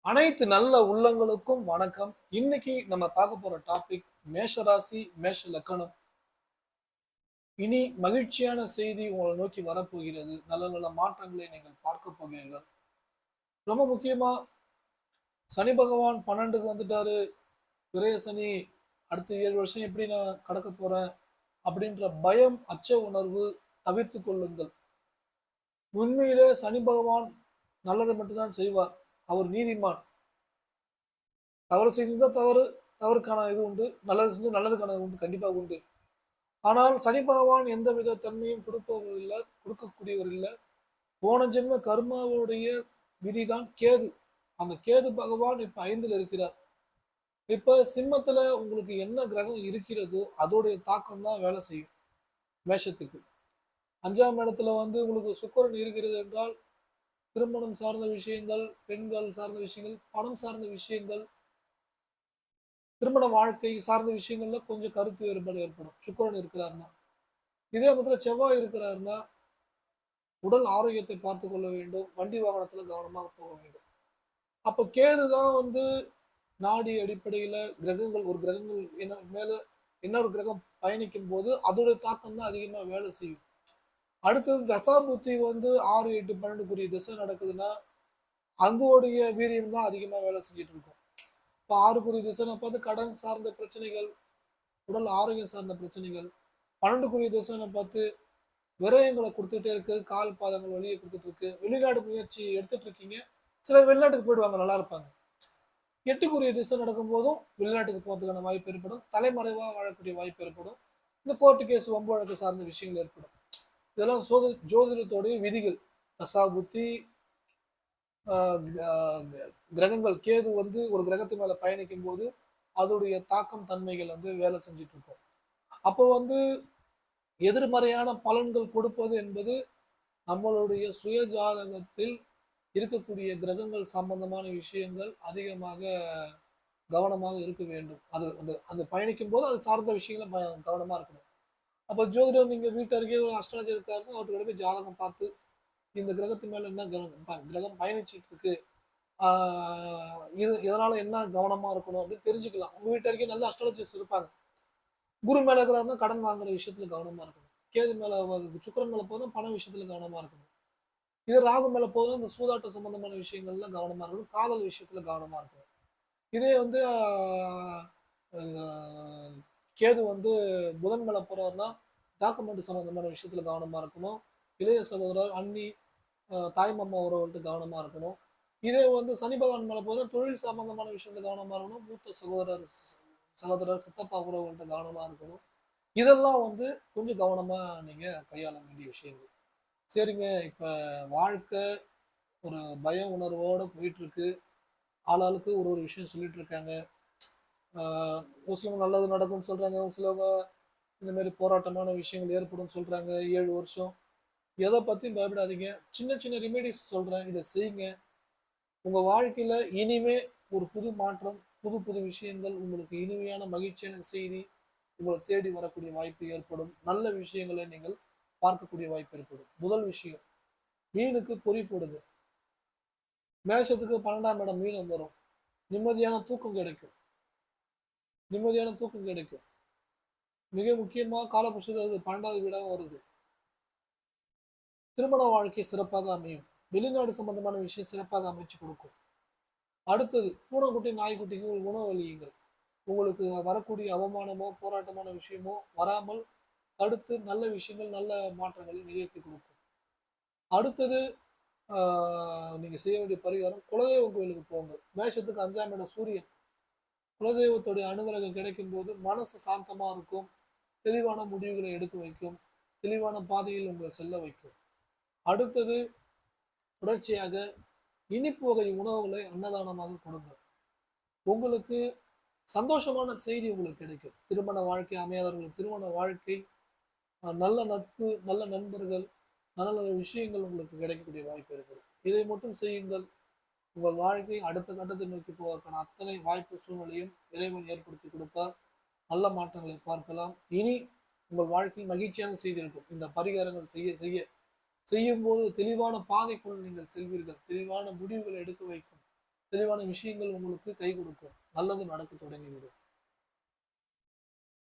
அனைத்து நல்ல உள்ளங்களுக்கும் வணக்கம். இன்னைக்கு நம்ம பார்க்க போற டாபிக் மேஷ ராசி, மேஷ லக்கணம். இனி மகிழ்ச்சியான செய்தி உங்களை நோக்கி வரப்போகிறது. நல்ல நல்ல மாற்றங்களை நீங்கள் பார்க்க போகிறீர்கள். ரொம்ப முக்கியமா சனி பகவான் 12க்கு வந்துட்டாரு. விரய சனி அடுத்த 7 வருஷம் எப்படி நான் கடக்க போறேன் அப்படின்ற பயம், அச்ச உணர்வு தவிர்த்து கொள்ளுங்கள். உண்மையிலே சனி பகவான் நல்லதை மட்டும்தான் செய்வார். அவர் நீதிமான். தவறு செஞ்சா தவறு, தவறுக்கான இது உண்டு. நல்லது செஞ்சா நல்லதுக்கான இது உண்டு. கண்டிப்பா உண்டு. ஆனால் சனி பகவான் எந்தவித தன்மையும் கொடுப்பவரில்லை, கொடுக்கக்கூடியவர் இல்லை. போன ஜென்ம கர்மாவுடைய விதிதான் கேது. அந்த கேது பகவான் இப்ப 5ல இருக்கிறார். இப்ப சிம்மத்துல உங்களுக்கு என்ன கிரகம் இருக்கிறதோ அதோடைய தாக்கம் தான் வேலை செய்யும் மேஷத்துக்கு. 5ஆம் இடத்துல உங்களுக்கு சுக்கிரன் இருக்கிறது என்றால் திருமணம் சார்ந்த விஷயங்கள், பெண்கள் சார்ந்த விஷயங்கள், பணம் சார்ந்த விஷயங்கள், திருமண வாழ்க்கை சார்ந்த விஷயங்கள்ல கொஞ்சம் கருத்து வேறுபாடு ஏற்படும். சுக்கிரன் இருக்கிறாருன்னா. இதே அந்த இடத்துல செவ்வாய் இருக்கிறாருன்னா உடல் ஆரோக்கியத்தை பார்த்துக் கொள்ள வேண்டும். வண்டி வாகனத்துல கவனமாக போக வேண்டும். அப்ப கேது தான் நாடி அடிப்படையில கிரகங்கள் ஒரு கிரகங்கள் என்ன மேல இன்னொரு கிரகம் பயணிக்கும் போது அதோடைய தாக்கம் தான் அதிகமா வேலை செய்யும். அடுத்தது தசாபுத்தி 6, 8, 12க்குரிய திசை நடக்குதுன்னா அங்கோடைய வீரியம் தான் அதிகமா வேலை செஞ்சுட்டு இருக்கும். இப்ப 6க்குரிய திசைன்னு பார்த்து கடன் சார்ந்த பிரச்சனைகள், உடல் ஆரோக்கியம் சார்ந்த பிரச்சனைகள், 12க்குரிய திசைன்னு பார்த்து விரயங்களை கொடுத்துட்டே இருக்கு, கால் பாதங்கள் வழியை கொடுத்துட்டு இருக்கு, வெளிநாடு முயற்சி எடுத்துட்டு இருக்கீங்க, சிலர் வெளிநாட்டுக்கு போயிடுவாங்க, நல்லா இருப்பாங்க. 8க்குரிய திசை நடக்கும் போதும் வெளிநாட்டுக்கு போறதுக்கான வாய்ப்பு ஏற்படும், தலைமறைவா வாழக்கூடிய வாய்ப்பு ஏற்படும், இந்த கோர்ட்டு கேஸ் வம்பு வழக்கு சார்ந்த விஷயங்கள் ஏற்படும். இதெல்லாம் ஜோதிடத்தோடைய விதிகள். தசா புத்தி, கிரகங்கள் கேது ஒரு கிரகத்து மேல பயணிக்கும் போது அதோடைய தாக்கம் தன்மைகள் வேலை செஞ்சுட்டு இருக்கும். அப்போ எதிர்மறையான பலன்கள் கொடுப்பது என்பது நம்மளுடைய சுய ஜாதகத்தில் இருக்கக்கூடிய கிரகங்கள் சம்பந்தமான விஷயங்கள் அதிகமாக கவனமாக இருக்க வேண்டும். அது அந்த அந்த பயணிக்கும் போது அது சார்ந்த விஷயங்கள கவனமா இருக்கணும். அப்ப ஜோதிடர் நீங்க வீட்டு அருகே ஒரு அஸ்ட்ராலஜர் இருக்காருன்னா அவர்கிட்ட போய் ஜாதகம் பார்த்து இந்த கிரகத்து மேல என்ன கிரகம் பயணிச்சுட்டு இருக்கு, இது இதனால என்ன கவனமா இருக்கணும் அப்படின்னு தெரிஞ்சுக்கலாம். உங்க வீட்டு அருகே நல்ல அஸ்ட்ராலஜிஸ்ட் இருப்பாங்க. குரு மேல இருக்கிறாருன்னா கடன் வாங்குற விஷயத்துல கவனமா இருக்கணும். கேது மேல சுக்கிரன் மேல போதும் பண விஷயத்துல கவனமா இருக்கணும். இது ராகு மேல போதும் இந்த சூதாட்ட சம்பந்தமான விஷயங்கள்ல கவனமா இருக்கணும். காதல் விஷயத்துல கவனமா இருக்கணும். இதே கேது புதன் மேல போறாருன்னா டாக்குமெண்ட் சம்பந்தமான விஷயத்துல கவனமா இருக்கணும். இளைய சகோதரர், அண்ணி, தாய் மாமா உறவுகள்ட்ட கவனமா இருக்கணும். இதே சனி பகவான் மேல போதும் தொழில் சம்பந்தமான விஷயத்துல கவனமா இருக்கணும். மூத்த சகோதரர், சகோதரர், சித்தப்பா உறவுகள்ட்ட கவனமா இருக்கணும். இதெல்லாம் கொஞ்சம் கவனமா நீங்க கையாள வேண்டிய விஷயங்கள். சரிங்க. இப்ப வாழ்க்கை ஒரு பய உணர்வோட போயிட்டு இருக்கு. ஆளாளுக்கு ஒரு ஒரு விஷயம் சொல்லிட்டு இருக்காங்க. ஒரு சிலவங்க நல்லது நடக்கும்னு சொல்றாங்க, ஒரு சிலவங்க இந்த மாதிரி போராட்டமான விஷயங்கள் ஏற்படும் சொல்றாங்க. 7 வருஷம் எதை பத்தியும் பயப்படாதீங்க. சின்ன சின்ன ரெமெடிஸ் சொல்றேன், இதை செய்யுங்க. உங்க வாழ்க்கையில இனிமே ஒரு புது மாற்றம், புது புது விஷயங்கள், உங்களுக்கு இனிமையான மகிழ்ச்சியான செய்தி உங்களை தேடி வரக்கூடிய வாய்ப்பு ஏற்படும். நல்ல விஷயங்களை நீங்கள் பார்க்கக்கூடிய வாய்ப்பு ஏற்படும். முதல் விஷயம், மீனுக்கு பொறி போடுங்க. மேஷத்துக்கு 12ஆம் இடம் மீனம் வரும். நிம்மதியான தூக்கம் கிடைக்கும். நிம்மதியான தூக்கம் கிடைக்கும். மிக முக்கியமா காலபுருஷனுக்கு 12வது வீடாக வருது. திருமண வாழ்க்கை சிறப்பாக அமையும். வெளிநாடு சம்பந்தமான விஷயம் சிறப்பாக அமைச்சு கொடுக்கும். அடுத்தது, பூனைக்குட்டி நாய்க்குட்டிக்கு உணவு அளியுங்கள். உங்களுக்கு வரக்கூடிய அவமானமோ போராட்டமான விஷயமோ வராமல் தடுத்து நல்ல விஷயங்கள், நல்ல மாற்றங்களை நிகழ்த்தி கொடுக்கும். அடுத்தது, நீங்க செய்ய வேண்டிய பரிகாரம், குலதெய்வ கோயிலுக்கு போங்க. மேஷத்துக்கு 5ஆம் இடம் சூரியன். குலதெய்வத்துடைய அனுகிரகம் கிடைக்கும் போது மனசு சாந்தமா இருக்கும். தெளிவான முடிவுகளை எடுக்க வைக்கும். தெளிவான பாதையில் உங்களை செல்ல வைக்கும். அடுத்தது, தொடர்ச்சியாக இனிப்பு வகை உணவுகளை அன்னதானமாக கொடுங்க. உங்களுக்கு சந்தோஷமான செய்தி உங்களுக்கு கிடைக்கும். திருமண வாழ்க்கை அமையாதவர்களுக்கு திருமண வாழ்க்கை, நல்ல நட்பு, நல்ல நண்பர்கள், நல்ல நல்ல விஷயங்கள் உங்களுக்கு கிடைக்கக்கூடிய வாய்ப்பு இருக்கிறது. இதை மட்டும் செய்யுங்கள். உங்கள் வாழ்க்கை அடுத்த கட்டத்தை நோக்கி போவதற்கான அத்தனை வாய்ப்பு சூழ்நிலையும் இறைவன் ஏற்படுத்தி கொடுப்பார். நல்ல மாற்றங்களை பார்க்கலாம். இனி உங்கள் வாழ்க்கை மகிழ்ச்சியான செய்தி இருக்கும். இந்த பரிகாரங்கள் செய்ய செய்யும் போது தெளிவான பாதைக்குள் நீங்கள் செல்வீர்கள். தெளிவான முடிவுகளை எடுக்க வைக்கும். தெளிவான விஷயங்கள் உங்களுக்கு கை கொடுக்கும், நல்லது நடக்க தொடங்கிவிடும்.